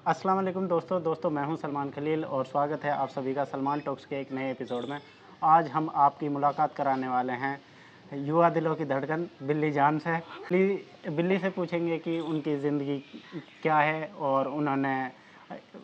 अस्सलाम वालेकुम दोस्तों मैं हूं सलमान खलील और स्वागत है आप सभी का सलमान टॉक्स के एक नए एपिसोड में। आज हम आपकी मुलाकात कराने वाले हैं युवा दिलों की धड़कन बिल्ली जान से। बिल्ली से पूछेंगे कि उनकी ज़िंदगी क्या है और उन्होंने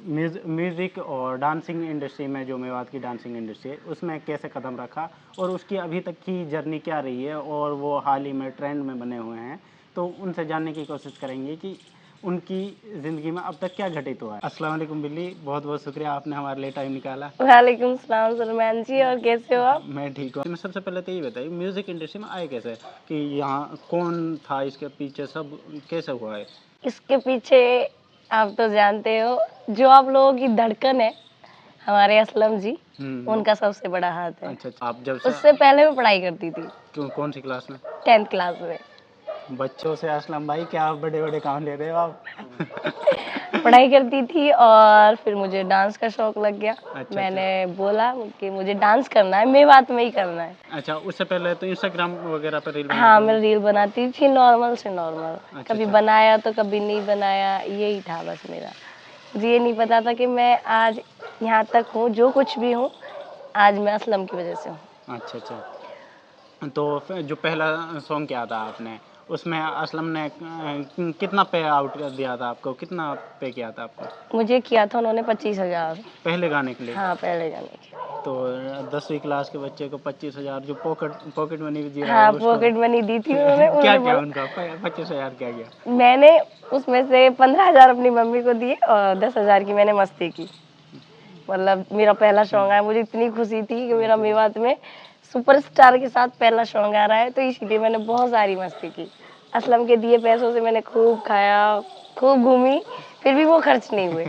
म्यूज़िक और डांसिंग इंडस्ट्री में, जो मेवात की डांसिंग इंडस्ट्री है, उसमें कैसे कदम रखा और उसकी अभी तक की जर्नी क्या रही है और वो हाल ही में ट्रेंड में बने हुए हैं। तो उनसे जानने की कोशिश करेंगे कि उनकी ज़िंदगी में अब तक क्या घटित हुआ है। अस्सलाम वालेकुम बिल्ली, बहुत बहुत शुक्रिया आपने हमारे लिए टाइम निकाला। वालेकुम सलाम सलमान जी, और कैसे हो आप? मैं ठीक हूँ। मैं सबसे पहले तो ये बताइए, म्यूज़िक इंडस्ट्री में आए कैसे, कि यहाँ कौन था इसके पीछे, सब कैसे हुआ है? इसके पीछे आप तो जानते हो, जो आप लोगों की धड़कन है हमारे असलम जी, उनका सबसे बड़ा हाथ है। अच्छा, आप जब से उससे पहले मैं पढ़ाई करती थी। कौन सी क्लास में? 10th क्लास में। बच्चों से असलम भाई क्या बड़े बड़े काम ले रहे हो आप? पढ़ाई करती थी और फिर मुझे डांस का शौक लग गया। अच्छा, मैंने बोला कि मुझे डांस करना है, मेवात में ही करना है। अच्छा, उससे पहले तो इंस्टाग्राम वगैरह पर रील हाँ, मैं रील बनाती थी नॉर्मल से नॉर्मल। अच्छा, कभी बनाया तो कभी नहीं बनाया, यही था बस मेरा। मुझे ये नहीं पता था कि मैं आज यहाँ तक हूँ, जो कुछ भी हूँ आज मैं असलम की वजह से हूँ। अच्छा, अच्छा। तो फिर जो पहला सॉन्ग किया था आपने, उसमें असलम ने कितना पे आउट कर दिया था आपको, कितना पे किया था आपको? मुझे किया था उन्होंने 25,000। पहले गाने के लिए? हाँ, पहले गाने के। तो 10वीं क्लास के बच्चे को 25,000 जो पॉकेट मनी भी जी रहा हाँ, है उसको पॉकेट मनी दी थी उन्होंने। क्या उन्होंने क्या बोला, उनका 25,000 क्या गया? मैंने उसमें से 15,000 अपनी मम्मी को दिए और 10,000 की मैंने मस्ती की। मतलब मेरा पहला सॉन्ग आया, मुझे इतनी खुशी थी कि मेरा मेवात में सुपरस्टार के साथ पहला सॉन्ग आ रहा है, तो इसीलिए मैंने बहुत सारी मस्ती की। असलम के दिए पैसों से मैंने खूब खाया, खूब घूमी, फिर भी वो खर्च नहीं हुए।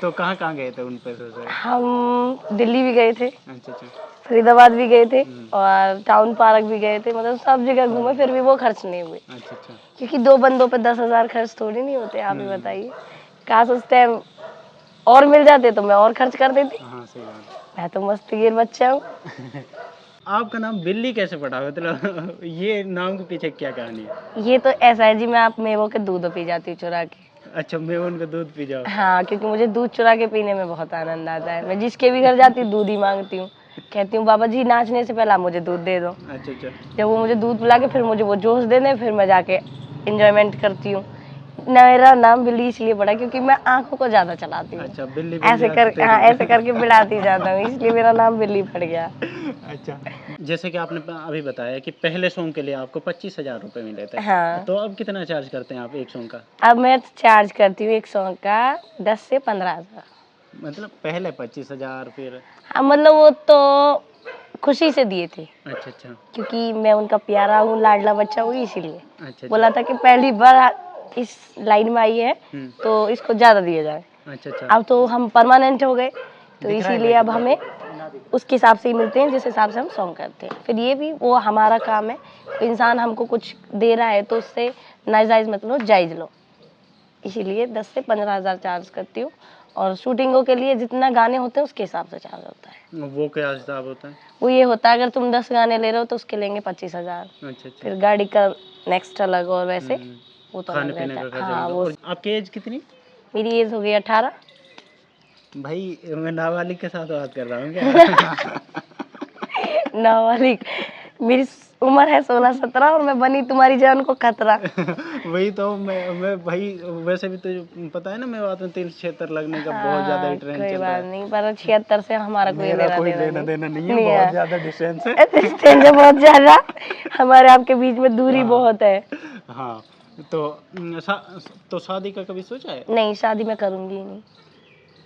तो कहाँ कहाँ गए थे उन पैसों से? हम दिल्ली भी गए थे, अच्छा, अच्छा। फरीदाबाद भी गए थे और टाउन पार्क भी गए थे। मतलब सब जगह घूमे, फिर भी वो खर्च नहीं हुए। अच्छा, अच्छा। क्योंकि दो बंदों पे 10,000 खर्च थोड़ी नहीं होते, आप ही बताइए। काश उस टाइम और मिल जाते तो मैं और खर्च कर देती। हाँ, सही बात। मैं तो मस्तगीर बच्चा हूँ। आपका नाम बिल्ली कैसे पड़ा, मतलब ये नाम के पीछे क्या कहानी है? ये तो ऐसा है जी, मैं आप मेवों के दूध पी जाती हूँ चुरा के। अच्छा, मैं उनका दूध पी जाओ? हाँ, क्योंकि मुझे दूध चुरा के पीने में बहुत आनंद आता है। मैं जिसके भी घर जाती हूँ दूध ही मांगती हूँ। कहती हूँ बाबा जी नाचने से पहले आप मुझे दूध दे दो। अच्छा, अच्छा। जब वो मुझे दूध पिला के फिर मुझे वो जोश दे दे, फिर मैं जाके इंजॉयमेंट करती हूँ। मेरा नाम बिल्ली इसलिए पड़ा क्योंकि मैं आंखों को ज्यादा चलाती हूँ। अच्छा, बिल्ली ऐसे कर, हाँ, ऐसे करके बिड़ाती जाता हूँ, इसलिए मेरा नाम बिल्ली पड़ गया। अच्छा, जैसे कि आपने अभी बताया कि पहले सॉन्ग के लिए आपको 25,000 रुपये मिले थे। हाँ, तो अब कितना चार्ज करते हैं आप एक सॉन्ग का? अब मैं चार्ज करती हूँ एक सॉन्ग का 10 से 15,000। मतलब पहले 25,000, फिर? हाँ, मतलब वो तो खुशी से दिए थे, अच्छा, अच्छा। क्योंकि मैं उनका प्यारा हूँ, लाडला बच्चा हूँ, इसीलिए अच्छा, अच्छा। बोला था कि पहली बार इस लाइन में आई है तो इसको ज्यादा दिया जाए। अच्छा, अच्छा। अब तो हम परमानेंट हो गए, तो दिख रहा है इसीलिए अब हमें उसके हिसाब से ही मिलते हैं, जिस हिसाब से हम सॉन्ग करते हैं। फिर ये भी वो हमारा काम है, इंसान हमको कुछ दे रहा है तो उससे नाजायज मत लो, जायज लो। इसीलिए 10 से 15,000 चार्ज करती हूँ। और शूटिंगों के लिए जितना गाने होते हैं उसके हिसाब से चार्ज होता है। वो क्या हिसाब होता है? वो ये होता है, अगर तुम 10 गाने ले रहे हो तो उसके लेंगे 25,000। अच्छा, अच्छा। फिर गाड़ी का नेक्स्ट अलग, और वैसे वो तो खाने अलग पीने रहता का है। खर्चा हाँ, भी। वो और आपकी एज कितनी? मेरी एज हो गई 18। भाई मैं नाबालिग के साथ बात कर रहा हूँ क्या? नाबालिग? मेरी उम्र है 16-17 और मैं बनी तुम्हारी जान को खतरा। वही तो मैं भाई, वैसे भी तो पता है ना, मैं बात में तिल क्षेत्र लगने का बहुत ज्यादा ही ट्रेंड कोई चल रहा बात है। नहीं, पर 76 से हमारा कोई मेरा कोई लेना लेना देना नहीं है, नहीं बहुत है। ज्यादा डिस्टेंस है। डिस्टेंस है बहुत ज्यादा, हमारे आपके बीच में दूरी बहुत है। हाँ, तो तो शादी का कभी सोचा है? नहीं, शादी मैं करूंगी ही नहीं।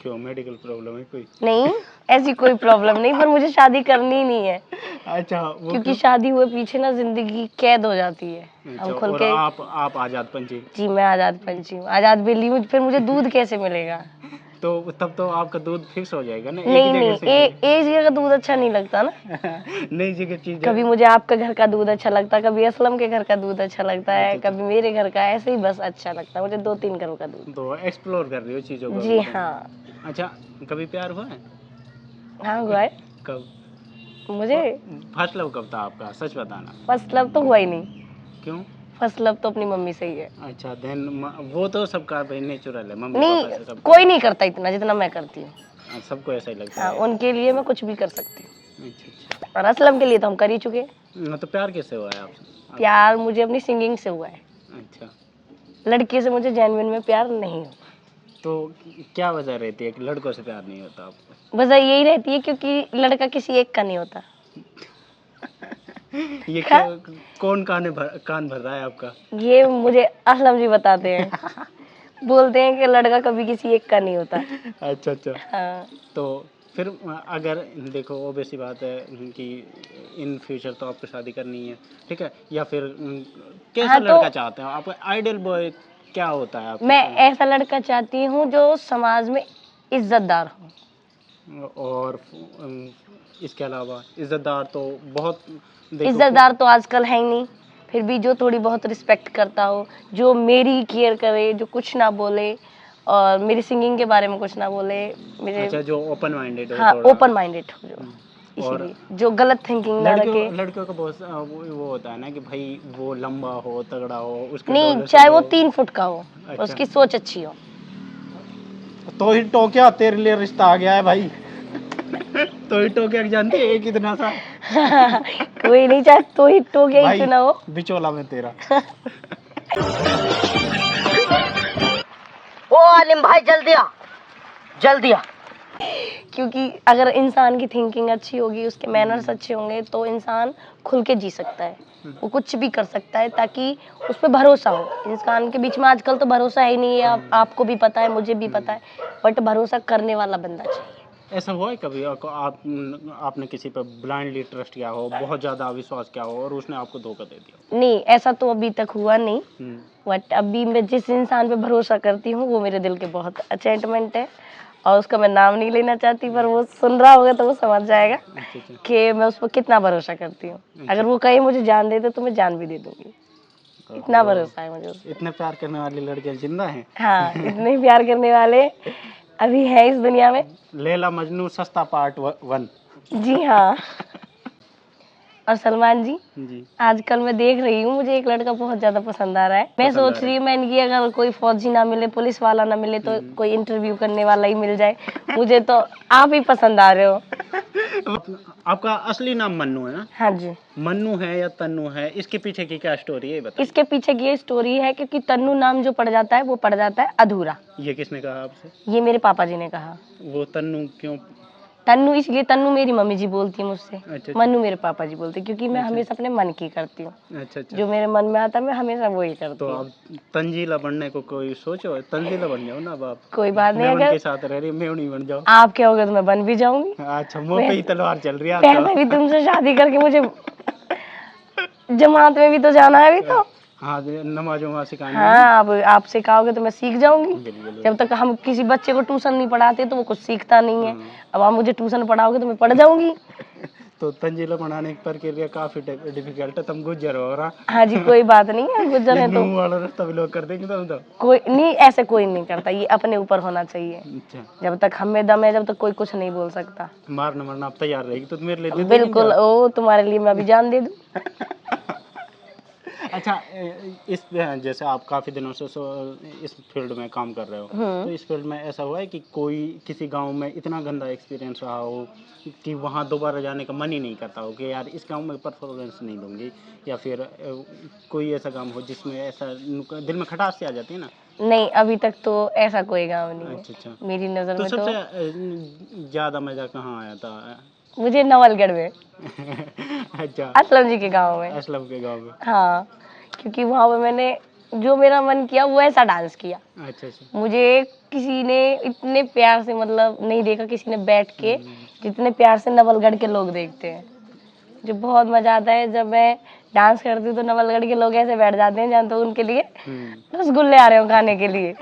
क्यों, मेडिकल प्रॉब्लम है कोई? नहीं, ऐसी कोई प्रॉब्लम नहीं, पर मुझे शादी करनी ही नहीं है। अच्छा, वो क्योंकि शादी हुए पीछे ना जिंदगी कैद हो जाती है। अच्छा, हम खुल और के, आप आजाद पंछी? जी मैं आजाद पंछी हूँ, आजाद बिल्ली हूँ, फिर मुझे दूध कैसे मिलेगा? तो तब तो आपका दूध फिक्स हो जाएगा ना, एक ही नहीं जगह नहीं, से? एक जगह का दूध अच्छा नहीं लगता ना। नई जगह चीज। कभी मुझे आपका घर का दूध अच्छा लगता है, कभी असलम के घर का दूध अच्छा लगता है, अच्छा, कभी मेरे घर का, ऐसे ही बस अच्छा लगता है मुझे 2-3 घरों का दूध। तो एक्सप्लोर कर रही हो चीजों को जी अभी तो। हाँ। अच्छा, कभी प्यार हुआ है? हाँ, हुआ है कब? मुझे। फर्स्ट लव कब था आपका, सच बताना? फर्स्ट लव तो हुआ ही नहीं। क्यों? फर्स्ट लव तो अपनी मम्मी से ही है। अच्छा देन वो तो सबका भाई नेचुरल है, मम्मी पापा से नहीं, सब कोई नहीं करता इतना जितना मैं करती हूँ। सबको ऐसा ही लगता हाँ, है। उनके लिए मैं कुछ भी कर सकती हूँ। अच्छा अच्छा। और असलम के लिए तो हम कर ही चुके हैं। तो प्यार कैसे हुआ है आपसे? प्यार मुझे अपनी सिंगिंग से हुआ है। अच्छा, लड़की से मुझे जेन्युइन में प्यार नहीं हुआ। तो क्या वजह रहती है कि लड़कों से प्यार नहीं होता आपको? वजह यही रहती है क्योंकि लड़का किसी एक का नहीं होता। ये क्यों, कौन कान भर रहा है आपका? ये मुझे असलम जी बताते हैं। बोलते हैं कि लड़का कभी किसी एक का नहीं होता। अच्छा अच्छा। हाँ। तो फिर अगर देखो obvious सी बात है कि इन फ्यूचर तो आपको शादी करनी है, ठीक है? या फिर कैसा हाँ, तो लड़का चाहते हो आपका? आइडियल बॉय क्या होता है आपके मैं सामने? ऐसा लड़का चाहती हूँ जो समाज में इज्जतदार हो। और इसके अलावा इज्जतदार तो बहुत देखो, इज्जतदार तो आजकल है ही नहीं, फिर भी जो थोड़ी बहुत रिस्पेक्ट करता हो, जो मेरी केयर करे, जो कुछ ना बोले और मेरी सिंगिंग के बारे में कुछ ना बोले, मेरे अच्छा जो ओपन माइंडेड हो हाँ थोड़ा। ओपन माइंडेड हो जो, और इसीलिए जो गलत थिंकिंग ना रखे। लड़कियों का बहुत वो होता है ना कि भाई वो लंबा हो, तगड़ा हो, उसके नहीं, डोले चाहे शोले वो हो। 3 फुट का हो, अच्छा। उसकी सोच अच्छी हो। तो ही टोक्या तेरे लिए रिश्ता आ गया है भाई। तो ही टोक्या जानती है एक इतना सा कोई नहीं, चाहे तो ही टोके ही क्यों ना हो। बिचौला में तेरा। ओ आलिम भाई जल्दी आ, जल्दी आ। क्योंकि अगर इंसान की थिंकिंग अच्छी होगी, उसके मैनर्स अच्छे होंगे, तो इंसान खुल के जी सकता है, वो कुछ भी कर सकता है, ताकि उस पर भरोसा हो। इंसान के बीच में आजकल तो भरोसा है ही नहीं है, आपको भी पता है, मुझे भी पता है, बट भरोसा करने वाला बंदा चाहिए। ऐसा हुआ है कभी आपने किसी पर ब्लाइंडली ट्रस्ट किया हो, बहुत ज्यादा विश्वास किया हो और उसने आपको धोखा दे दिया? नहीं, ऐसा तो अभी तक हुआ नहीं, हम्म। बट अभी मैं जिस इंसान पे भरोसा करती हूँ वो मेरे दिल के बहुत अटैचमेंट है, और उसका मैं नाम नहीं लेना चाहती, पर वो सुन रहा होगा तो वो समझ जाएगा अच्छा अच्छा। कि मैं उस पर कितना भरोसा करती हूँ। अगर वो कहीं मुझे जान दे दे तो मैं जान भी दे दूंगी, इतना भरोसा है मुझे उसपे। इतने प्यार करने वाली लड़कियां जिंदा हैं? हाँ, इतने प्यार करने वाले अभी है इस दुनिया में। लैला मजनू सस्ता पार्ट 1। जी हाँ। और सलमान जी, जी। आजकल मैं देख रही हूँ मुझे एक लड़का बहुत ज्यादा पसंद आ रहा है। मैं सोच रही हूँ मैंने कि अगर कोई फौजी ना मिले, पुलिस वाला ना मिले, तो कोई इंटरव्यू करने वाला ही मिल जाए। मुझे तो आप ही पसंद आ रहे हो। आपका असली नाम मन्नू है ना? हाँ जी। मन्नू है या तन्नू है? इसके पीछे की क्या स्टोरी है ये बताइए। इसके पीछे की ये स्टोरी है क्योंकि तन्नू नाम जो पड़ जाता है वो पड़ जाता है अधूरा। ये किसने कहा आपसे? ये मेरे पापा जी ने कहा। वो तन्नू क्यों? तन्नू इसलिए, तन्नू मेरी मम्मी जी बोलती है मुझसे, अच्छा मन्नू मेरे पापा जी बोलते हैं, क्योंकि मैं हमेशा अपने मन की करती हूँ। अच्छा अच्छा। जो मेरे मन में आता है मैं हमेशा वही करती तो हूँ। अब तंजीला बनने को कोई सोचो, तंजीला बन जाओ ना अब आप। कोई बात नहीं, मेमन अगर के साथ रह रही मेवनी बन जाओ। आप कहोगे तो मैं बन भी जाऊंगी। अच्छा मुंह पे ही तलवार चल रही है आज वैसे भी तुमसे शादी करके मुझे जमात में भी तो जाना है अभी तो। हाँ नमाज वमाज सिखानी है। हाँ, अब आप सिखाओगे तो मैं सीख जाऊंगी। बिल्कुल। जब तक हम किसी बच्चे को ट्यूशन नहीं पढ़ाते तो वो कुछ सीखता नहीं है। अब आप मुझे ट्यूशन पढ़ाओगे तो मैं पढ़ जाऊंगी। तो तंजीला बनाने की प्रक्रिया काफी डिफिकल्ट है, तुम गुजर हो रहा। हाँ जी, कोई बात नहीं है, गुजर है तो मुंह वाला रास्ता भी लोग कर देंगे तुम तो। कोई नहीं, ऐसे कोई नहीं करता, ये अपने ऊपर होना चाहिए। अच्छा। जब तक हम में दम है, जब तक कोई कुछ नहीं बोल सकता। मारना मरना आप तैयार रहेगी तो मेरे लिए दे दोगी बिल्कुल, क्या? ओ तुम्हारे लिए मैं अभी जान दे दूं। अच्छा इस जैसे आप काफ़ी दिनों से इस फील्ड में काम कर रहे हो, तो इस फील्ड में ऐसा हुआ है कि कोई किसी गांव में इतना गंदा एक्सपीरियंस रहा हो कि वहां दोबारा जाने का मन ही नहीं करता हो कि यार इस गांव में परफॉर्मेंस नहीं दूंगी, या फिर कोई ऐसा काम हो जिसमें ऐसा दिल में खटास सी आ जाती है ना? नहीं, अभी तक तो ऐसा कोई गाँव नहीं अच्छा अच्छा। है मेरी नजर तो में। तो सबसे ज़्यादा मज़ा कहाँ आया था? मुझे नवलगढ़ में, अच्छा। असलम जी के गाँव में। असलम के गाँव में। हाँ, क्योंकि वहाँ पे मैंने जो मेरा मन किया वो ऐसा डांस किया। अच्छा अच्छा। मुझे किसी ने इतने प्यार से मतलब नहीं देखा किसी ने बैठ के, जितने प्यार से नवलगढ़ के लोग देखते हैं। जो बहुत मजा आता है जब मैं डांस करती हूँ तो नवलगढ़ के लोग ऐसे बैठ जाते हैं जहाँ तो उनके लिए रसगुल्ले आ रहे हो खाने के लिए।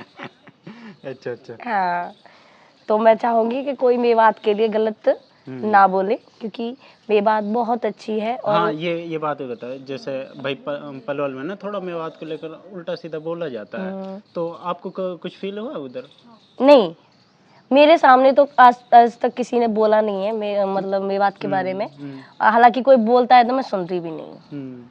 अच्छा अच्छा। हाँ, तो मैं चाहूंगी कि कोई मेवात के लिए गलत ना बोले, क्योंकि मेवात बहुत अच्छी है। और हाँ ये बात होता है, जैसे भाई पलवल में ना थोड़ा मेवात को लेकर उल्टा सीधा बोला जाता है, तो आपको कुछ फील हुआ उधर? नहीं, मेरे सामने तो आज तक किसी ने बोला नहीं है मतलब मेवात के बारे में। हालांकि कोई बोलता है तो मैं सुनती भी नहीं हूँ,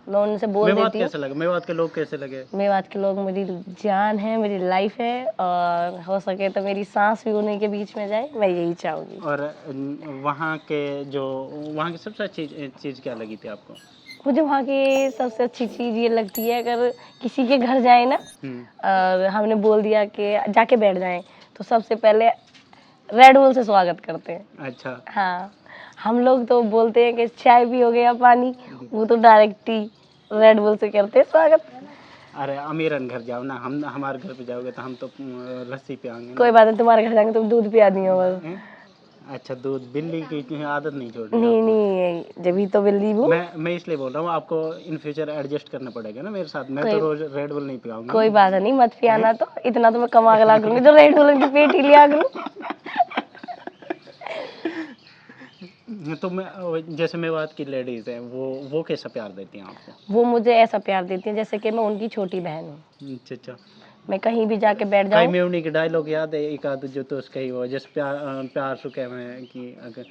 मैं उनसे बोल मेवात देती हूँ। कैसे लगे, मेवात के लोग कैसे लगे? मेवात के लोग मेरी जान है, मेरी लाइफ है, और हो सके तो मेरी सांस भी उन्हीं के बीच में जाए, मैं यही चाहूँगी। और वहाँ की सबसे अच्छी चीज़ क्या लगी थी आपको? मुझे वहाँ की सबसे अच्छी चीज़ ये लगती है, अगर किसी के घर जाए ना और हमने बोल दिया कि जाके बैठ जाएं, तो सबसे पहले रेड बुल से स्वागत करते हैं। अच्छा। हाँ, हम लोग तो बोलते हैं कि चाय भी हो गया पानी, वो तो डायरेक्ट ही रेड बुल से करते हैं स्वागत। अरे अमीरन घर जाओ ना, हम हमारे घर पे जाओगे तो हम तो लस्सी पियाएंगे कोई बात नहीं, तुम्हारे घर जाएंगे तुम दूध पिया दियो बस। ना। अच्छा, दूध, बिल्ली की आदत नहीं छोड़नी नहीं आपको। नहीं, जब ही तो बिल्ली वो। मैं इसलिए बोल रहा हूँ, आपको इन फ्यूचर एडजस्ट करना पड़ेगा ना मेरे साथ। मैं तो कोई रोज रेड बुल नहीं पिलाऊंगा। कोई बात नहीं, मत पियाना, तो इतना तो मैं कमा के ला करूंगी, जो रेड बुल की पेट ही लिया करूँ। तो मैं जैसे मेवात की लेडीज हैं, वो कैसा प्यार देती हैं आपको? वो मुझे ऐसा प्यार देती है जैसे कि मैं उनकी छोटी बहन हूँ। अच्छा अच्छा। मैं कहीं भी जाके बैठ कहीं जाऊँ। में उन्हीं के डायलॉग याद है एक आध जो तो उसका ही वो, जैसे प्यार सु कह में कि अगर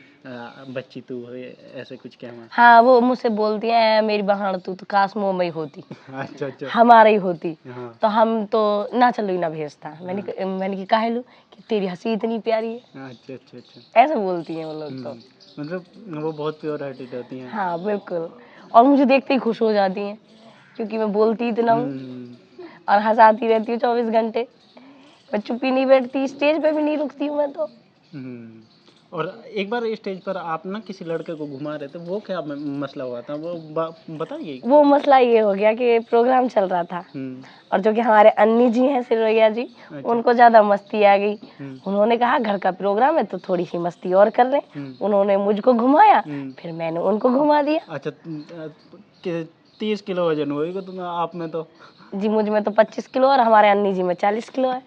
बच्ची तू हो, ऐसे कुछ कह में। हाँ, वो मुझसे बोलती है मेरी बहन तू तो काश मुंबई होती, अच्छा अच्छा। हमारे ही होती, हाँ। तो हम तो ना चलो ही ना भेजता। मैंने कि काहे लू, कि तेरी हंसी इतनी प्यारी है, अच्छा अच्छा अच्छा। ऐसे बोलती हैं वो लोग तो। मतलब वो बहुत प्योर हार्टेड होती हैं। हाँ बिल्कुल, और मुझे देखते ही खुश हो जाती हैं, क्योंकि मैं बोलती इतना हूँ और हंसाती रहती हूँ 24 घंटे। मैं चुप ही नहीं बैठती, स्टेज पे भी नहीं रुकती हूँ मैं तो। हम्म। और एक बार स्टेज पर आप ना किसी लड़के को घुमा रहे थे, वो क्या मसला हुआ था, वो बताइए। वो मसला ये हो गया कि प्रोग्राम चल रहा था, और जो कि हमारे अन्नी जी हैं सिरोया जी, उनको ज्यादा मस्ती आ गई। उन्होंने कहा घर का प्रोग्राम है तो थोड़ी सी मस्ती और कर लें। उन्होंने मुझको घुमाया, फिर मैंने उनको घुमा दिया। अच्छा, 30 किलो वजन होगा तुम आप में तो। जी मुझ में तो 25 किलो और हमारे अन्नी जी में 40 किलो है।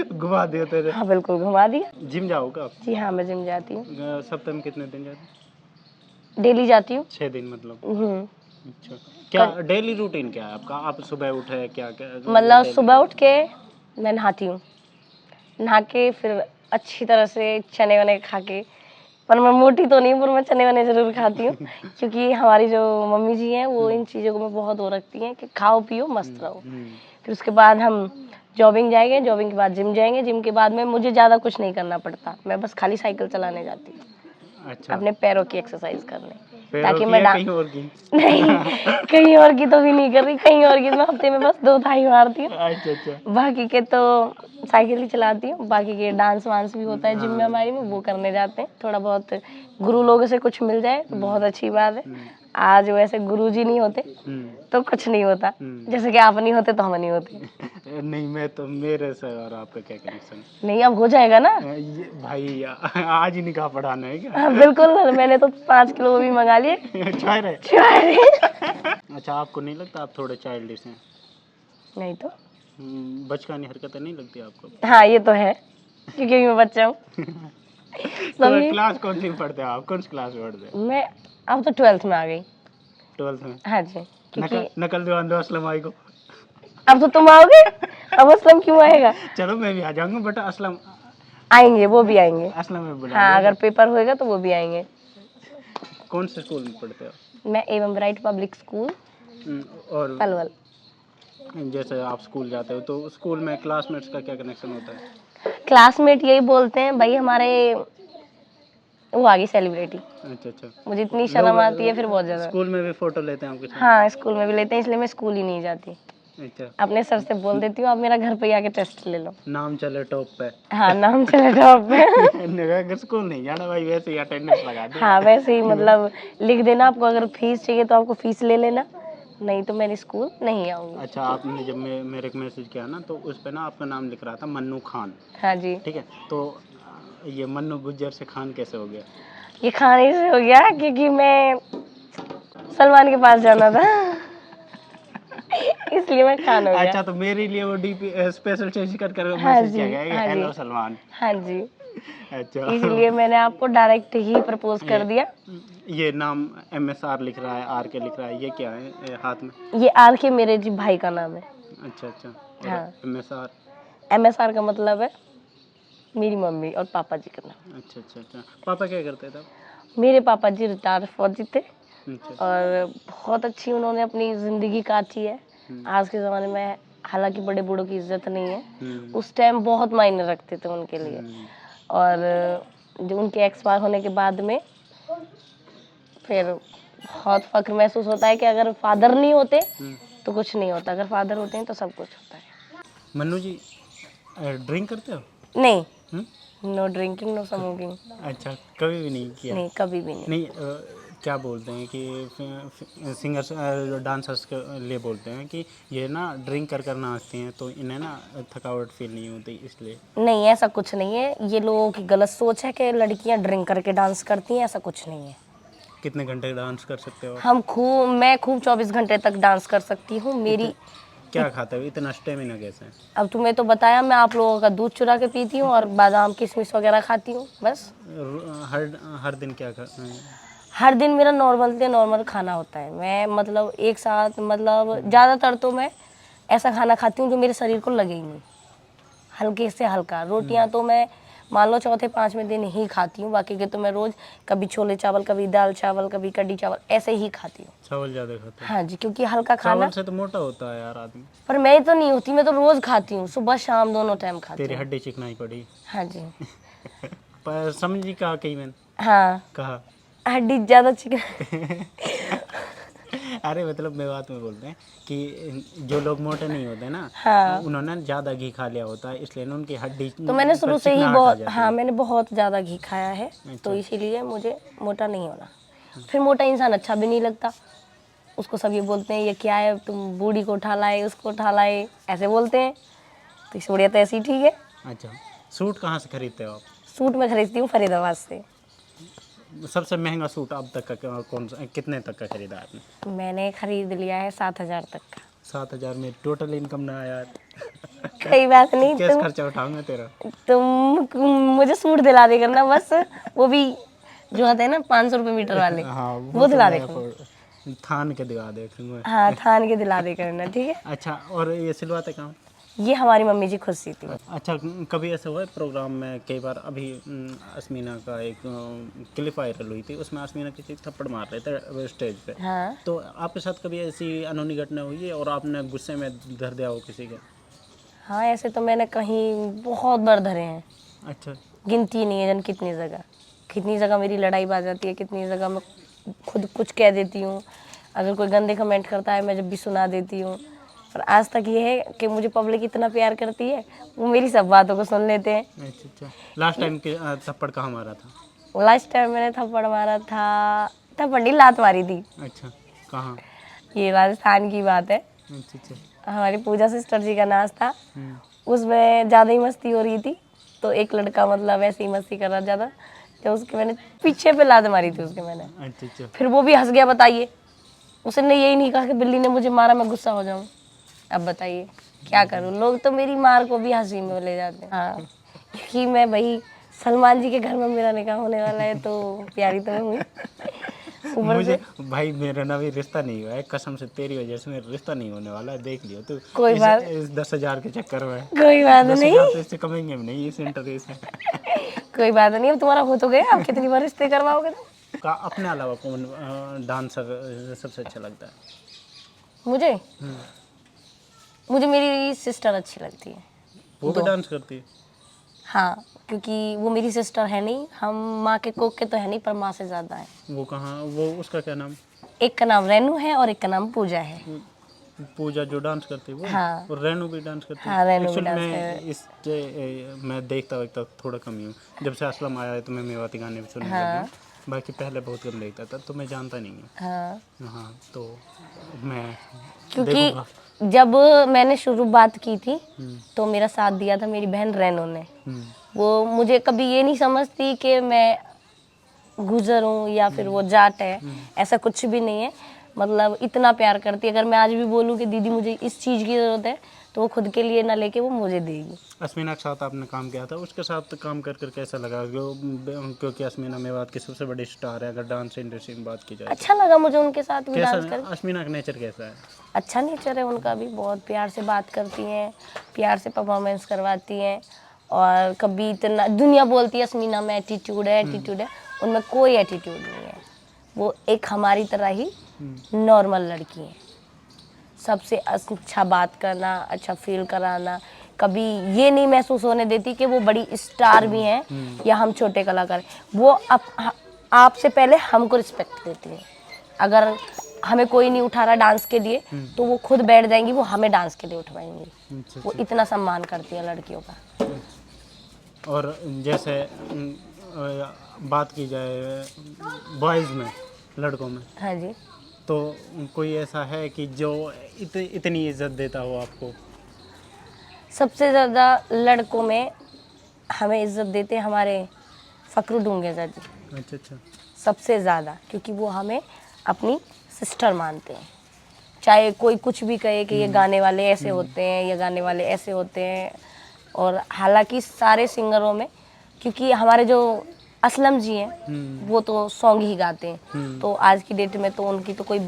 घुमा दिए तेरे। हाँ बिल्कुल घुमा दिया। जिम जाओगे आप? जी हाँ, मैं जिम जाती हूँ, सप्ताह में कितने दिन जाते? डेली जाती हूँ। 6 दिन मतलब? अच्छा। क्या डेली रूटीन क्या है आपका? आप सुबह उठे क्या क्या मतलब सुबह उठ के मैं नहाती हूँ, नहा के फिर अच्छी तरह से चने वने खा के, पर मैं मोटी तो नहीं, पर मैं चने वने जरूर खाती हूँ, क्योंकि हमारी जो मम्मी जी हैं वो इन चीज़ों को मैं बहुत वो रखती हैं कि खाओ पियो मस्त रहो। फिर उसके बाद हम जॉबिंग जाएंगे, जॉबिंग के बाद जिम जाएंगे, जिम के बाद में मुझे ज़्यादा कुछ नहीं करना पड़ता, मैं बस खाली साइकिल चलाने जाती हूँ। अच्छा। अपने पैरों की एक्सरसाइज करने, पैरों ताकि की मैं या कहीं और की? नहीं, कहीं और की तो भी नहीं कर रही, कहीं और की मैं हफ्ते में बस 2 थाई मारती हूँ। अच्छा अच्छा। बाकी के तो साइकिल ही चलाती हूँ, बाकी के डांस वांस भी होता है जिम में हमारी में, वो करने जाते हैं। थोड़ा बहुत गुरु लोगों से कुछ मिल जाए तो बहुत अच्छी बात है। आज वैसे गुरु जी नहीं होते तो कुछ नहीं होता, जैसे कि आप नहीं होते तो हम नहीं होते। नहीं, मैं तो, मेरे से और आपका क्या कनेक्शन? नहीं, अब हो जाएगा ना। ये भाई आज ही निकाह पढ़ाना है क्या? हाँ बिल्कुल, मैंने तो 5 किलो भी मंगा लिए। चाय चाय। अच्छा, आपको नहीं लगता आप थोड़े चाइल्डिश हैं? नहीं तो। बचकानी हरकतें नहीं लगती आपको? हाँ ये तो है, क्योंकि मैं बच्चा हूँ। तो क्लास कौन सी में पढ़ते हो आप? कौन सी क्लास में पढ़ते हो? मैं अब तो 12th में आ गई। 12th में? हाँ जी, क्योंकि नकल दो अंदो असलम आई को। अब तो तुम आओगे, अब असलम क्यों आएगा? चलो मैं भी आ जाऊंगा, बट असलम आएंगे, वो भी आएंगे। असलम में बुला हाँ, लो। अगर पेपर होएगा तो वो भी आएंगे। कौन से स्कूल में पढ़ते हो? मैं एवं ब्राइट पब्लिक स्कूल और पलवल। जैसे आप स्कूल जाते हो तो स्कूल में क्लासमेट्स का क्या कनेक्शन होता है? क्लासमेट यही बोलते हैं भाई हमारे, वो आ गई सेलिब्रिटी। अच्छा अच्छा। मुझे इतनी शर्म आती है फिर बहुत ज्यादा। स्कूल में भी फोटो लेते हैं आपके साथ? हाँ, स्कूल में भी लेते हैं, इसलिए मैं स्कूल ही नहीं जाती। अच्छा। अपने सर से बोल देती हूँ आप मेरा घर पे ही आके टेस्ट ले लो। नाम चले टॉप पे। हाँ, नाम चले टॉप पे। अगर स्कूल नहीं जाना भाई, वैसे ही अटेंडेंस लगा दे। हाँ वैसे ही, मतलब लिख देना आपको, अगर फीस चाहिए तो आपको फीस ले लेना, नहीं तो मैं स्कूल नहीं आऊँगी। अच्छा, आपने जब मेरे को मैसेज किया ना तो उस पे ना आपका नाम लिख रहा था मन्नू खान। हाँ जी। ठीक है, तो ये मन्नू गुज्जर से खान कैसे हो गया? ये खाने से हो गया क्योंकि मैं सलमान के पास जाना था, इसलिए मैं खान हो गया। अच्छा, तो मेरे लिए वो डीपी स्पेशल चेंज कर हाँ मैसेज जी, किया गया हाँ हेलो जी। सलमान। हाँ जी, अच्छा। इसलिए मैंने आपको डायरेक्ट ही प्रपोज कर दिया। ये नाम MSR लिख रहा है, RK लिख रहा है, ये क्या है हाथ में? ये आर के मेरे जी भाई का नाम है। अच्छा अच्छा। और हाँ। MSR? MSR का मतलब है मेरी मम्मी और पापा जी का नाम। अच्छा अच्छा अच्छा। पापा क्या करते थे? मेरे पापा जी रिटायर्ड फौजी थे अच्छा। और बहुत अच्छी उन्होंने अपनी ज़िंदगी काटी है। आज के ज़माने में हालांकि बड़े बूढ़ों की इज्जत नहीं है, उस टाइम बहुत मायने रखते थे उनके लिए। और जो उनके एक्सपायर होने के बाद में फिर बहुत फख्र महसूस होता है कि अगर फादर नहीं होते तो कुछ नहीं होता, अगर फादर होते हैं तो सब कुछ होता है। मन्नू जी ड्रिंक करते हो? नहीं, हम्म? No drinking no smoking. अच्छा, कभी भी नहीं किया? नहीं, कभी भी नहीं। नहीं क्या बोलते हैं कि सिंगर्स डांसर्स के लिए बोलते हैं कि ये ना ड्रिंक कर कर नाचते हैं तो इन्हें ना थकावट फील नहीं होती, इसलिए। नहीं, ऐसा कुछ नहीं है, ये लोगों की गलत सोच है कि लड़कियां ड्रिंक करके डांस करती हैं, ऐसा कुछ नहीं है। कितने घंटे डांस कर सकते हो? मैं खूब 24 घंटे तक डांस कर सकती हूँ। मेरी क्या खाते हो? इतना स्टेमिना कैसे है? अब तुम्हें तो बताया, मैं आप लोगों का दूध चुरा के पीती हूँ और बादाम किशमिश वगैरह खाती हूँ बस। हर हर दिन क्या हर दिन मेरा नॉर्मल से नॉर्मल खाना होता है। मैं मतलब एक साथ मतलब ज़्यादातर तो मैं ऐसा खाना खाती हूँ जो मेरे शरीर को लगे ही नहीं, हल्के से हल्का। रोटियां तो मैं मान लो चौथे पांचवें दिन ही खाती हूँ, बाकी के तो मैं रोज कभी छोले चावल, कभी दाल चावल, कभी कढ़ी चावल, ऐसे ही खाती हूँ। चावल ज़्यादा खाते हो? हाँ जी, क्योंकि हल्का खाना। चावल से तो मोटा होता है यार आदमी। पर मैं तो नहीं होती, मैं तो रोज खाती हूँ, सुबह शाम दोनों टाइम खाती तेरी हूँ। हड्डी चिकनाई पड़ी। हाँ जी। पर समझी कहा कही मैंने हाँ, कहा। हड्डी ज्यादा चिकन। अरे मतलब मैं बात में बोलते हैं कि जो लोग मोटे नहीं होते ना, हाँ, उन्होंने ज़्यादा घी खा लिया होता है, इसलिए ना उनकी हड्डी तो मैंने शुरू पर से ही चिकनाहट आ बहुत, जाती हाँ है। मैंने बहुत ज्यादा घी खाया है, तो अच्छा। इसीलिए मुझे मोटा नहीं होना। फिर मोटा इंसान अच्छा भी नहीं लगता, उसको सब ये बोलते हैं ये क्या है, तुम बूढ़ी को उठा लाए, उसको उठा लाए, ऐसे बोलते हैं। तो इससे बढ़िया तो ऐसे ही ठीक है। अच्छा, सूट कहाँ से खरीदते हो आप? सूट मैं खरीदती हूँ फरीदाबाद से। सबसे महंगा सूट अब तक का कौन सा, कितने तक का खरीदा आपने? मैंने खरीद लिया है 7,000 तक का। 7,000 में टोटल इनकम ना आया यार। कोई बात नहीं, कैसे खर्चा उठाऊंगा तेरा? तुम मुझे सूट दिला दे करना बस, वो भी जो आते हैं ना 500 रुपये मीटर वाले, हाँ वो दिला दे करना। थान के दिखा दे फिर। हाँ, थान के दिला दे करना, ठीक है। अच्छा, और ये सिलवाते कहाँ? ये हमारी मम्मी जी खुद सी थी। अच्छा, कभी ऐसा हुआ है प्रोग्राम में कई बार, अभी अस्मीना का एक क्लिप वायरल हुई थी, उसमें अस्मीना किसी थप्पड़ मार रहे थे स्टेज पे। हाँ, तो आपके साथ कभी ऐसी अनहोनी घटना हुई है और आपने गुस्से में धर दिया हो किसी के? हाँ, ऐसे तो मैंने कहीं बहुत बार धरे हैं, अच्छा। गिनती नहीं है जन कितनी जगह मेरी लड़ाई बाज जाती है, कितनी जगह मैं खुद कुछ कह देती हूँ। अगर कोई गंदे कमेंट करता है मैं जब भी सुना देती हूँ। पर आज तक ये है कि मुझे पब्लिक इतना प्यार करती है, वो मेरी सब बातों को सुन लेते हैं। अच्छा अच्छा। लास्ट टाइम के थप्पड़ कहाँ मारा था? लास्ट टाइम मैंने थप्पड़ मारा था, थप्पड़ नहीं, लात मारी थी। अच्छा, कहाँ? ये राजस्थान की बात है। अच्छा अच्छा। हमारी पूजा सिस्टर जी का नाच था, उसमें ज़्यादा ही मस्ती हो रही थी, तो एक लड़का मतलब ऐसे ही मस्ती कर रहा ज़्यादा, तो उसके मैंने पीछे पे लात मारी थी उसके मैंने। अच्छा अच्छा। फिर वो भी हंस गया, बताइए। उसने यही नहीं कहा कि बिल्ली ने मुझे मारा मैं गुस्सा हो जाऊं। अब बताइए क्या करूं, लोग तो मेरी मार को भी हंसी में ले जाते हैं। हाँ, क्योंकि मैं भाई सलमान जी के घर में मेरा निकाह होने वाला है, तो प्यारी तो मैं हुई ऊपर मुझे से। भाई मेरा ना भी रिश्ता नहीं हुआ है, कसम से तेरी वजह से मेरा रिश्ता नहीं होने वाला है, देख लियो तू। कोई बात, इस 10,000 के चक्कर में कोई बात 10,000 नहीं, तो इससे कमेंगे भी नहीं इस इंटरव्यू से। कोई बात नहीं। अब तुम्हारा हो तो गया, अब कितनी बार रिश्ते करवाओगे तुम? का अपने अलावा कौन डांसर सबसे अच्छा लगता है? मुझे मुझे मेरी सिस्टर अच्छी लगती है। वो भी डांस करती है? हाँ, क्योंकि वो मेरी सिस्टर है नहीं, हम माँ के कोख के तो है नहीं, पर माँ से ज़्यादा है। वो कहाँ, वो उसका क्या नाम? एक का नाम रेनू है और एक का नाम पूजा है। पूजा जो डांस करती है वो? हाँ। और रेनू भी डांस करती है? हाँ, रेनू भी Actually, डांस मैं देखता थोड़ा कम ही हूँ। जब से असलम आया है तो मैं मेवाती गाने भी सुनने लगा हूँ। बाकी पहले बहुत कम देखता था, तो मैं जानता नहीं हूँ। हाँ, हाँ, तो मैं क्योंकि देखूंगा। जब मैंने शुरुआत की थी तो मेरा साथ दिया था मेरी बहन रेनू ने। वो मुझे कभी ये नहीं समझती कि मैं गुजर हूँ या फिर वो जाट है, ऐसा कुछ भी नहीं है। मतलब इतना प्यार करती है, अगर मैं आज भी बोलूँ कि दीदी मुझे इस चीज़ की ज़रूरत है, तो वो खुद के लिए ना लेके वो मुझे देगी। अस्मीना के साथ आपने काम किया था, उसके साथ काम कर कर कैसा लगा? क्योंकि अस्मीना मेवात की सबसे बड़ी स्टार है अगर डांस इंडस्ट्री में बात की जाए। अच्छा लगा मुझे उनके साथ भी डांस कैसा कर। अस्मीना का नेचर कैसा है? अच्छा नेचर है उनका भी, बहुत प्यार से बात करती हैं, प्यार से परफॉर्मेंस करवाती हैं और कभी इतना दुनिया बोलती है अस्मीना में एटीट्यूड है, एटीट्यूड है, उनमें कोई एटीट्यूड नहीं है। वो एक हमारी तरह ही नॉर्मल लड़की है। सबसे अच्छा बात करना, अच्छा फील कराना, कभी ये नहीं महसूस होने देती कि वो बड़ी स्टार भी हैं या हम छोटे कलाकार हैं। वो आपसे पहले हमको रिस्पेक्ट देती है। अगर हमें कोई नहीं उठा रहा डांस के लिए तो वो खुद बैठ जाएंगी, वो हमें डांस के लिए उठवाएंगी। वो इतना सम्मान करती है लड़कियों का। और जैसे बात की जाए बॉयज़ में, लड़कों में, हाँ जी। तो कोई ऐसा है कि जो इतनी इज्जत देता हो आपको? सबसे ज़्यादा लड़कों में हमें इज्जत देते हैं हमारे फकरू ढूंगेजा जी। अच्छा अच्छा। सबसे ज़्यादा, क्योंकि वो हमें अपनी सिस्टर मानते हैं। चाहे कोई कुछ भी कहे कि ये गाने वाले ऐसे होते हैं, ये गाने वाले ऐसे होते हैं। और हालांकि सारे सिंगरों में, क्योंकि हमारे जो असलम जी हैं वो तो सॉन्ग ही गाते हैं, तो आज की डेट में तो उनकी तो कोई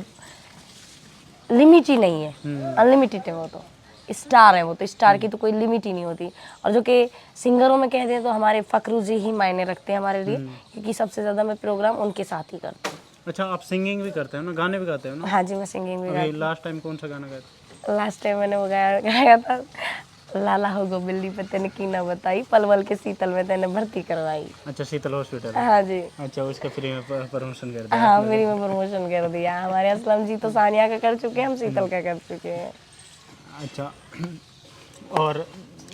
लिमिट ही नहीं है, अनलिमिटेड है। वो तो स्टार है, वो तो स्टार की तो कोई लिमिट ही नहीं होती। और जो कि सिंगरों में कहते हैं तो हमारे फकरू जी ही मायने रखते हैं हमारे लिए, क्योंकि सबसे ज़्यादा मैं प्रोग्राम उनके साथ ही करती हूँ। अच्छा, आप सिंगिंग भी करते हो ना, गाने भी गाते हो ना? हाँ जी, मैं सिंगिंग भी अभी लास्ट टाइम कौन सा गाना गाया? लास्ट टाइम मैंने वो गाया था, लाला हो गो बिल्ली पे तेने की ना बताई, पलवल के शीतल में तेने भर्ती करवाई। अच्छा, शीतल हॉस्पिटल। हाँ जी। अच्छा, उसका फ्री में प्रमोशन कर दिया? हाँ, फ्री में प्रमोशन कर दिया। हमारे असलम जी तो सानिया का कर चुके हैं, हम शीतल का कर चुके हैं। अच्छा, और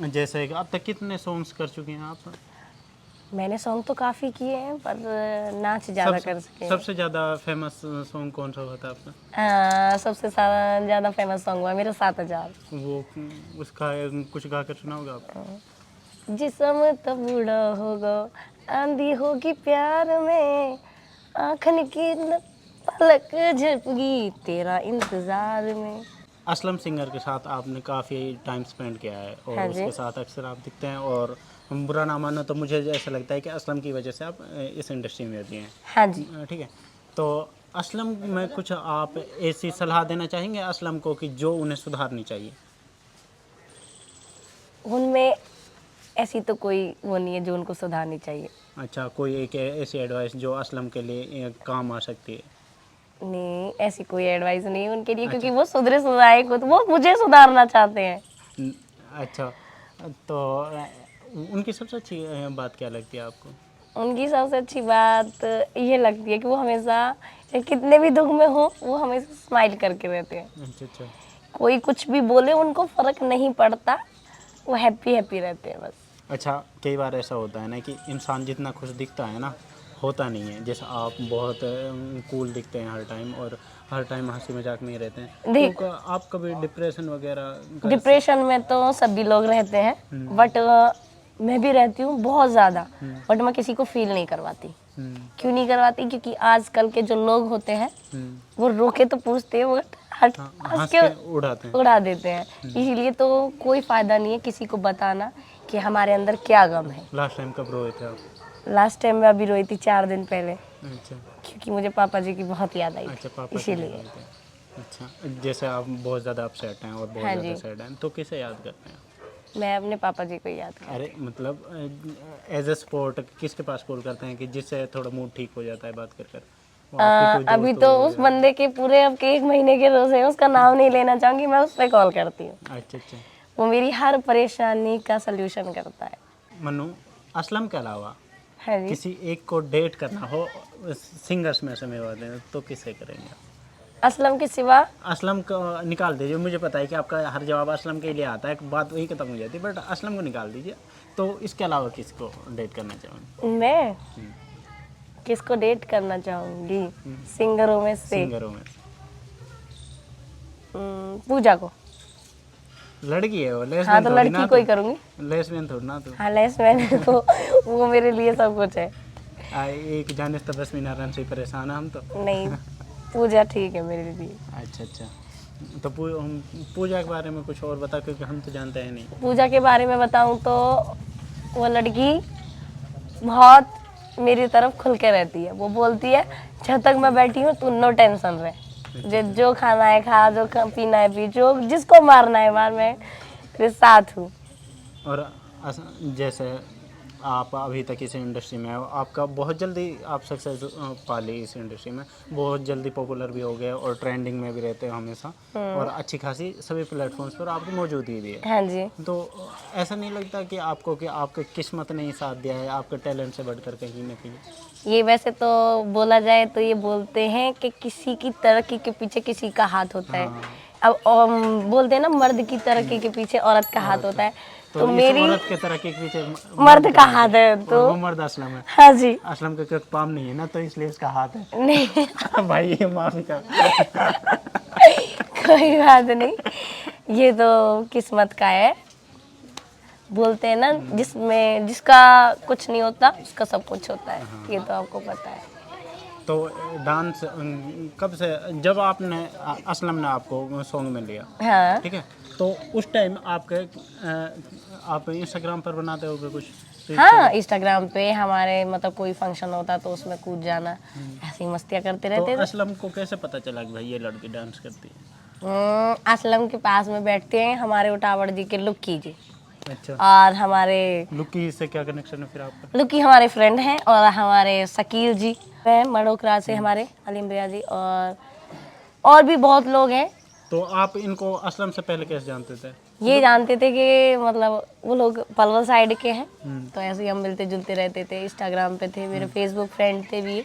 जैसे कि अब तक कितने सॉन्ग्स कर चुके हैं आप? मैंने सॉन्ग तो काफ़ी किए हैं, पर नाच ज़्यादा कर सके। सबसे ज़्यादा फेमस सॉन्ग कौन सा होता है आपका? सबसे ज़्यादा फेमस सॉन्ग हुआ मेरा 7000। वो उसका कुछ गा कर सुना होगा आपको? जिस्म तो बूढ़ा होगा, आंधी होगी प्यार में, आँखन की पलक झपकी तेरा इंतजार में। असलम सिंगर के साथ आपने काफ़ी टाइम स्पेंड किया है और हाँ जी। उसके साथ अक्सर आप दिखते हैं, और बुरा ना मानो तो मुझे ऐसा लगता है कि असलम की वजह से आप इस इंडस्ट्री में भी हैं। हाँ जी। ठीक है, तो असलम में कुछ आप ऐसी सलाह देना चाहेंगे असलम को कि जो उन्हें सुधारनी चाहिए? उनमें ऐसी तो कोई वो नहीं है जो उनको सुधारनी चाहिए। अच्छा, कोई एक ऐसी एडवाइस जो असलम के लिए काम आ सकती है? नहीं, ऐसी कोई एडवाइस नहीं है उनके लिए, क्योंकि वो सुधरे खुद, वो मुझे सुधारना चाहते हैं। अच्छा, तो उनकी सबसे अच्छी बात क्या लगती है आपको? उनकी सबसे अच्छी बात ये लगती है कि वो हमेशा, चाहे कितने भी दुख में हो, वो हमेशा स्माइल करके रहते हैं। अच्छा अच्छा। कोई कुछ भी बोले उनको फर्क नहीं पड़ता, वो हैप्पी हैप्पी रहते हैं बस। अच्छा, कई बार ऐसा होता है ना कि इंसान जितना खुश दिखता है ना, होता नहीं है। जैसे आप बहुत कूल दिखते हैं हर टाइम, और हर टाइम हंसी मजाक में ही रहते हैं, तो आप कभी डिप्रेशन वगैरह? डिप्रेशन में तो सभी लोग रहते हैं, बट मैं भी रहती हूँ बहुत ज़्यादा, बट मैं किसी को फील नहीं करवाती। क्यों नहीं करवाती? क्योंकि आजकल के जो लोग होते हैं वो रोके तो पूछते हैं, वो हंस के उड़ा देते हैं। इसीलिए तो कोई फ़ायदा नहीं है किसी को बताना कि हमारे अंदर क्या गम है। लास्ट टाइम कब रोए थे आप? लास्ट टाइम मैं अभी रोई थी 4 दिन पहले, अच्छा। क्योंकि मुझे पापा जी की बहुत याद आई अच्छा, थी, पापा इसीलिए। अच्छा, जैसे आप बहुत ज़्यादा अपसेट हैं और बहुत हाँ ज़्यादा जी। सैड हैं, तो किसे याद करते हैं? मैं अपने पापा जी को याद करती अरे मतलब एज ए सपोर्ट किसके पास कॉल करते हैं कि जिससे थोड़ा मूड ठीक हो जाता है बात कर कर? वो आपके कोई अभी दोस्त तो हो उस या- बंदे के पूरे अब के 1 महीने के रोज़ हैं, उसका नाम नहीं लेना चाहूँगी, मैं उस पर कॉल करती हूँ। अच्छा अच्छा। वो मेरी हर परेशानी का सल्यूशन करता है। मनु, असलम के अलावा हाँ जी। किसी एक को डेट करना हो सिंगर्स में से मेवाते हैं, तो किसे करेंगे? असलम के सिवा असलम को निकाल दीजिए, मुझे पता है कि आपका हर जवाब असलम के लिए आता है, बात वही खत्म हो जाती है, बट असलम को निकाल दीजिए, तो इसके अलावा किसको डेट करना चाहोगे? मैं किसको डेट करना चाहूँगी सिंगरों में से? सिंगरों में पूजा को। लड़की है वो, हाँ, लेसबियन तो थोड़ी लड़की ना को ही तो। करूँगी। लेसबियन थोड़ी ना तो। हाँ, लेस मैंने तो वो मेरे लिए सब कुछ है। एक जाने से तपस्वी नारायण से परेशान है हम तो। नहीं, पूजा ठीक है मेरे लिए। अच्छा अच्छा, तो हम पूजा के बारे में कुछ और बता, क्योंकि हम तो जानते हैं नहीं। पूजा के बारे में बताऊं तो वो लड़की बहुत मेरी तरफ खुल के रहती है। वो बोलती है जब तक मैं बैठी हूँ तू नो टेंशन रहे, जो खाना है खा, पीना है पी, जो जिसको मारना है मार, मैं तेरे साथ हूँ। और जैसे आप अभी तक इस इंडस्ट्री में हो, आपका बहुत जल्दी आप सक्सेस पा ली इस इंडस्ट्री में, बहुत जल्दी पॉपुलर भी हो गए और ट्रेंडिंग में भी रहते हो हमेशा, और अच्छी खासी सभी प्लेटफॉर्म्स पर आपकी मौजूदगी भी है। हाँ जी। तो ऐसा नहीं लगता कि आपको कि आपकी किस्मत ने ही साथ दिया है, आपके टैलेंट से बढ़कर कहीं ना कहीं? ये वैसे तो बोला जाए तो ये बोलते हैं कि किसी की तरक्की के पीछे किसी का हाथ होता है। हाँ। अब बोलते हैं ना, मर्द की तरक्की के पीछे औरत का हाथ होता है। तो इस मेरी औरत के तरह के पीछे मर्द का हाथ है। और तो वो मर्द असलम है। हाँ जी। असलम का क्योंकि पाम नहीं है ना, तो इसलिए इसका हाथ है। नहीं भाई ये माफ कर। कोई बात नहीं, ये तो किस्मत का है। बोलते हैं ना, जिसमें जिसका कुछ नहीं होता उसका सब कुछ होता है। ये तो आपको पता है। तो डांस कब से, जब आपने असलम ने आपको सॉन्ग में लिया, हाँ ठीक है, तो उस टाइम आपके आप इंस्टाग्राम पर बनाते होगे कुछ? तो हाँ, इंस्टाग्राम पे हमारे मतलब कोई फंक्शन होता तो उसमें कूद जाना, ऐसी मस्तियाँ करते तो रहते थे। असलम को कैसे पता चला कि भाई ये लड़की डांस करती है? असलम के पास में बैठते हैं हमारे उटावड़ जी के लुक्की जी, अच्छा, और हमारे लुकी से क्या कनेक्शन है फिर आपका? लुक्की हमारे फ्रेंड हैं, और हमारे शकील जी हैं मड़ोकरा से, हमारे अलीम भैया जी, और भी बहुत लोग हैं। तो आप इनको असलम से पहले कैसे जानते थे? ये जानते थे कि मतलब वो लोग पलवल साइड के हैं, हम्म। तो ऐसे ही हम मिलते जुलते रहते थे। इंस्टाग्राम पे थे, मेरे फेसबुक फ्रेंड थे भी।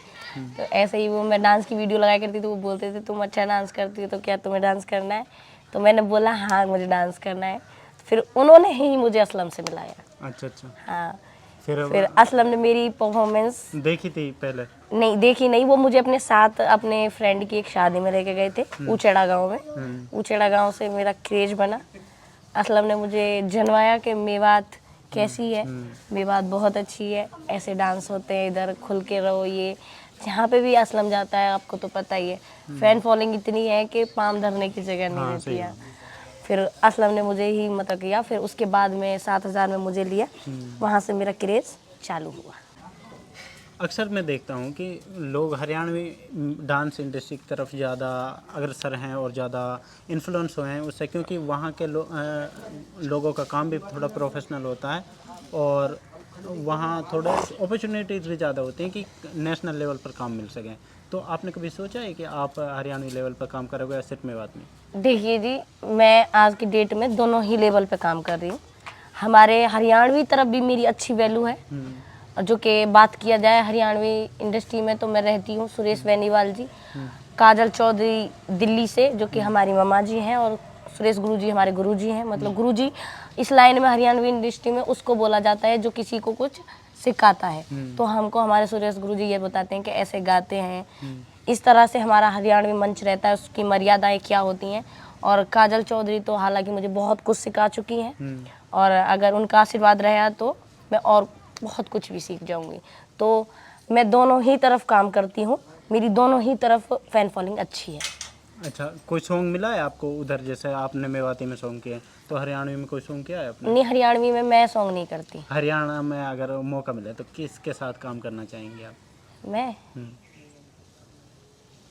तो ऐसे ही वो, मैं डांस की वीडियो लगाया करती थी, वो बोलते थे तुम अच्छा डांस करती हो तो क्या तुम्हें डांस करना है? तो मैंने बोला हाँ मुझे डांस करना है। फिर उन्होंने ही मुझे असलम से मिलाया। अच्छा अच्छा। हाँ, फिर फिर असलम ने मेरी परफॉर्मेंस देखी थी पहले? नहीं देखी, नहीं, वो मुझे अपने साथ अपने फ्रेंड की एक शादी में लेके गए थे, ऊचेड़ा गांव में। ऊचेड़ा गांव से मेरा क्रेज बना। असलम ने मुझे जनवाया कि मेवात कैसी है, मेवात बहुत अच्छी है, ऐसे डांस होते हैं इधर, खुल के रहो। ये जहाँ पे भी असलम जाता है आपको तो पता ही है, फैन फॉलोइंग इतनी है कि पाँव धरने की जगह नहीं हाँ, रहती सही है। बात। फिर असलम ने मुझे ही मतलब किया। फिर उसके बाद में 7,000 में मुझे लिया, वहाँ से मेरा क्रेज चालू हुआ। अक्सर मैं देखता हूँ कि लोग हरियाणवी डांस इंडस्ट्री की तरफ ज़्यादा अग्रसर हैं और ज़्यादा इन्फ्लुएंस हुए हैं उससे, क्योंकि वहाँ के लोगों का काम भी थोड़ा प्रोफेशनल होता है, और वहाँ थोड़े अपॉर्चुनिटीज़ भी ज़्यादा होती हैं कि नेशनल लेवल पर काम मिल सकें। तो आपने कभी सोचा है कि आप हरियाणवी लेवल पर काम करोगे या सिर्फ मेवात में? देखिए जी, मैं आज की डेट में दोनों ही लेवल पे काम कर रही हूँ। हमारे हरियाणवी तरफ भी मेरी अच्छी वैल्यू है, और जो कि बात किया जाए हरियाणवी इंडस्ट्री में, तो मैं रहती हूँ सुरेश बेनीवाल जी, काजल चौधरी दिल्ली से, जो कि हमारी मामा जी हैं, और सुरेश गुरुजी हमारे गुरुजी हैं। मतलब गुरुजी इस लाइन में हरियाणवी इंडस्ट्री में उसको बोला जाता है जो किसी को कुछ सिखाता है। तो हमको हमारे सुरेश गुरुजी ये बताते हैं कि ऐसे गाते हैं, इस तरह से हमारा हरियाणवी मंच रहता है, उसकी मर्यादाएं क्या होती हैं। और काजल चौधरी तो हालांकि मुझे बहुत कुछ सिखा चुकी हैं, और अगर उनका आशीर्वाद रहा तो मैं और बहुत कुछ भी सीख जाऊंगी। तो मैं दोनों ही तरफ काम करती हूँ, मेरी दोनों ही तरफ फैन फॉलोइंग अच्छी है। अच्छा, कोई सॉन्ग मिला है आपको उधर? जैसे आपने मेवाती में सॉन्ग किए, तो हरियाणवी में कोई सॉन्ग किया है आपने? नहीं, हरियाणवी में मैं सॉन्ग नहीं करती। हरियाणा में अगर मौका मिले तो किसके साथ काम करना चाहेंगे आप? मैं हम्म।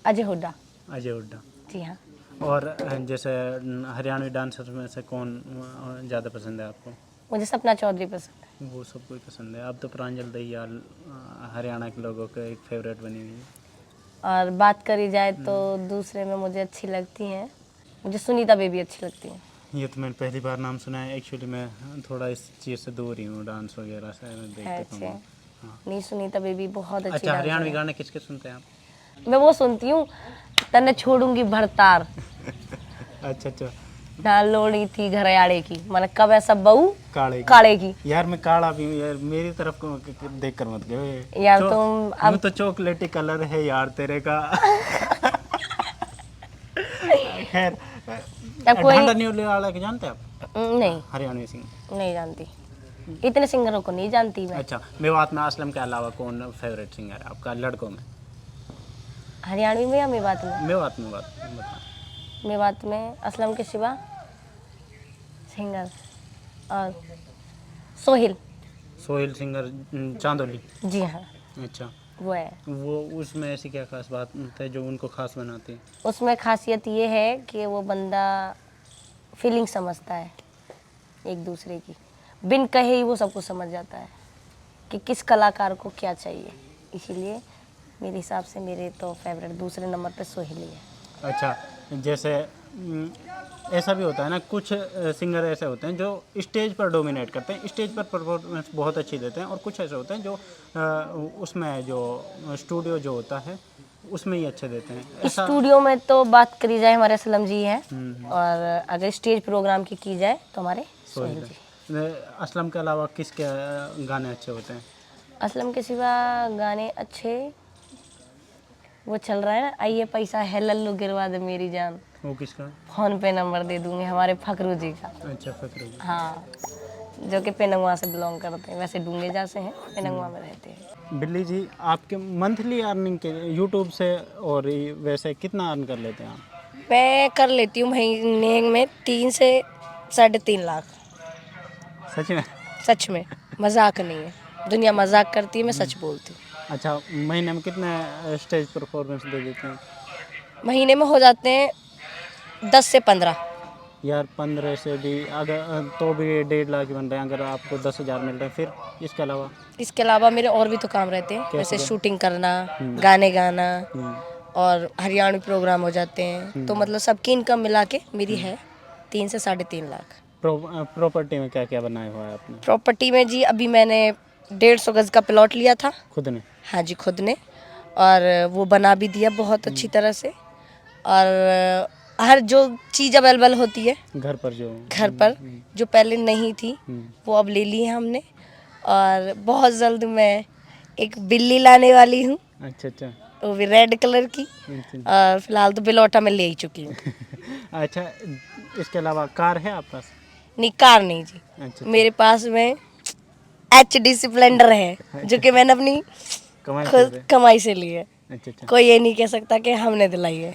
अजय हुड्डा। अजय हुड्डा। जी हाँ। और जैसे हरियाणवी डांसर में से कौन ज़्यादा पसंद है आपको? मुझे सपना चौधरी पसंद है। वो सबको ही पसंद है। अब तो प्रांजल दहियाल हरियाणा के लोगों के एक फेवरेट बनी हुई है। और बात करी जाए तो दूसरे में मुझे अच्छी लगती हैं, मुझे सुनीता बेबी अच्छी लगती हैं। ये तो मैंने पहली बार नाम सुना है। एक्चुअली मैं थोड़ा इस चीज़ से दूर ही हूँ, डांस वगैरह से मैं देखते अच्छा, हूँ। हाँ। नहीं, सुनीता बेबी बहुत अच्छी अच्छा, डांसर हरियाणवी है। गाने किसके सुनते हैं आप? मैं वो सुनती हूँ, तन्ने छोड़ूंगी भरतार, अच्छा अच्छा। डाल लोड़ी थी घरयाड़े की, मैंने कब ऐसा बहू काले की। काले की। यार मैं काला भी हूँ यार, मेरी तरफ को देख कर मत गए यार तुम अब तो चॉकलेटी कलर है यार तेरे का। खैर, अब कोई ढांडा न्यूले वाला के जानते हैं आप? नहीं, हरियाणवी सिंगर। नहीं जानती, इतने सिंगरों को नहीं जानती मैं। अच्छा, मेवात में असलम के अलावा कौन फेवरेट सिंगर है आपका लड़कों में? हरियाणवी में या मेवात में? मेवात में बात बता। मेवात में असलम के सिवा सिंगर और सोहिल। सोहेल सिंगर चांदोली। जी हाँ, अच्छा, वो है। वो उसमें ऐसी क्या खास बात है जो उनको खास बनाती है? उसमें खासियत ये है कि वो बंदा फीलिंग समझता है एक दूसरे की। बिन कहे ही वो सब कुछ समझ जाता है कि किस कलाकार को क्या चाहिए। इसीलिए मेरे हिसाब से मेरे तो फेवरेट दूसरे नंबर पे सोहेली है। अच्छा, जैसे ऐसा भी होता है ना, कुछ सिंगर ऐसे होते हैं जो स्टेज पर डोमिनेट करते हैं, स्टेज पर परफॉर्मेंस बहुत अच्छी देते हैं, और कुछ ऐसे होते हैं जो उसमें जो स्टूडियो जो होता है उसमें ही अच्छे देते हैं। ऐसा स्टूडियो में तो बात करी जाए हमारे असलम जी हैं, और अगर स्टेज प्रोग्राम की जाए तो हमारे सोहेल जी। असलम के अलावा किसके गाने अच्छे होते हैं? असलम के सिवा गाने अच्छे वो चल रहा है ना, आइए पैसा है लल्लू गिरवा दे मेरी जान, वो किसका? फोन पे नंबर दे दूंगे, हमारे फखरू जी का। अच्छा, फकरू। हाँ, जो कि पेनंगवा से बिलोंग करते हैं, वैसे डूंगेजा से हैं, पेनंगवा में रहते हैं। बिल्ली जी, आपके मंथली अर्निंग के यूट्यूब से और वैसे कितना अर्न कर लेते हैं आप? मैं कर लेती हूँ महीने में 3 से 3.5 लाख। सच में? सच में, मजाक नहीं है। दुनिया मजाक करती है, मैं सच बोलती हूँ। अच्छा, महीने में कितने स्टेज परफॉर्मेंस दे देते हैं? महीने में हो जाते हैं 10 से 15। यार 15 से भी अगर तो भी 1.5 लाख बन रहे हैं, अगर आपको 10,000 मिल रहे हैं, फिर इसके अलावा? इसके अलावा मेरे और भी तो काम रहते हैं, जैसे शूटिंग करना, गाने गाना, और हरियाणवी प्रोग्राम हो जाते हैं। तो मतलब सबकी इनकम मिला के मेरी है 3 से 3.5 लाख। प्रॉपर्टी में क्या क्या बनाया हुआ है आपने? प्रॉपर्टी में जी अभी मैंने 150 गज का प्लॉट लिया था। खुद ने? हाँ जी, खुद ने, और वो बना भी दिया बहुत अच्छी तरह से। और हर जो चीज़ अवेलेबल होती है घर पर जो पहले नहीं थी वो अब ले ली है हमने। और बहुत जल्द मैं एक बिल्ली लाने वाली हूँ, अच्छा अच्छा। वो भी रेड कलर की। और फिलहाल तो बिलोटा में ले ही चुकी हूँ। अच्छा, इसके अलावा कार है आपके पास? नहीं, कार नहीं जी। अच्छा, मेरे पास में HD स्प्लेंडर है, जो कि मैंने अपनी कमाई खुद कमाई से ली है। अच्छा अच्छा। कोई ये नहीं कह सकता कि हमने दिलाई है।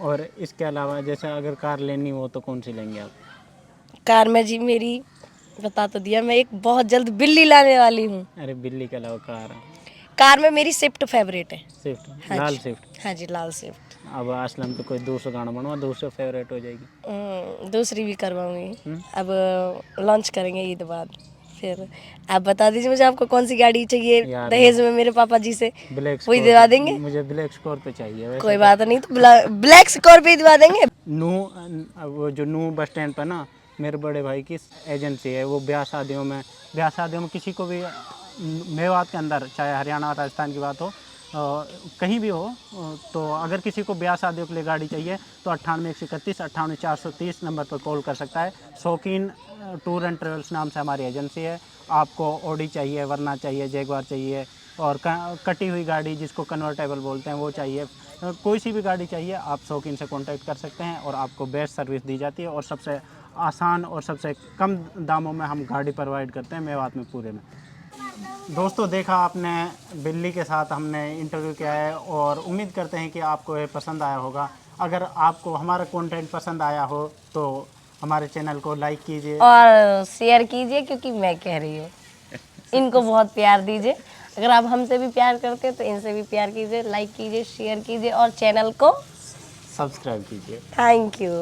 और इसके अलावा जैसे अगर कार लेनी हो तो कौन सी लेंगे आप? कार में जी मेरी बता तो दिया, मैं एक बहुत जल्द बिल्ली लाने वाली हूँ। अरे, बिल्ली के अलावा कार? कार में मेरी स्विफ्ट फेवरेट है। स्विफ्ट? हाँ लाल जी। स्विफ्ट? हाँ जी, लाल स्विफ्ट। अब असलम तो कोई 200 गाना बनवा, 200 फेवरेट हो जाएगी। दूसरी भी करवाऊंगी, अब लॉन्च करेंगे ईद बाद। फिर आप बता दीजिए मुझे आपको कौन सी गाड़ी चाहिए यार, दहेज में मेरे पापा जी से, ब्लैक वही दिवा देंगे। मुझे ब्लैक स्कॉर्पियो चाहिए वैसे। कोई बात नहीं, तो ब्लैक स्कॉर्पियो दिवा देंगे। वो जो नू बस स्टैंड पर ना, मेरे बड़े भाई की एजेंसी है। वो ब्याह शादियों में किसी को भी मेवात के अंदर, चाहे हरियाणा राजस्थान की बात हो, कहीं भी हो, तो अगर किसी को ब्याह शादियों के लिए गाड़ी चाहिए तो 98 131 58 430 नंबर पर कॉल कर सकता है। शौकीन टूर एंड ट्रेवल्स नाम से हमारी एजेंसी है। आपको ऑडी चाहिए, वरना चाहिए, जैगवार चाहिए, और कटी हुई गाड़ी जिसको कन्वर्टेबल बोलते हैं वो चाहिए, कोई सी भी गाड़ी चाहिए आप शौकीन से कांटेक्ट कर सकते हैं, और आपको बेस्ट सर्विस दी जाती है, और सबसे आसान और सबसे कम दामों में हम गाड़ी प्रोवाइड करते हैं मेवात में पूरे में। दोस्तों, देखा आपने, बिल्ली के साथ हमने इंटरव्यू किया है, और उम्मीद करते हैं कि आपको ये पसंद आया होगा। अगर आपको हमारा कंटेंट पसंद आया हो तो हमारे चैनल को लाइक कीजिए और शेयर कीजिए, क्योंकि मैं कह रही हूँ इनको बहुत प्यार दीजिए। अगर आप हमसे भी प्यार करते हैं तो इनसे भी प्यार कीजिए, लाइक कीजिए, शेयर कीजिए, और चैनल को सब्सक्राइब कीजिए। Thank you.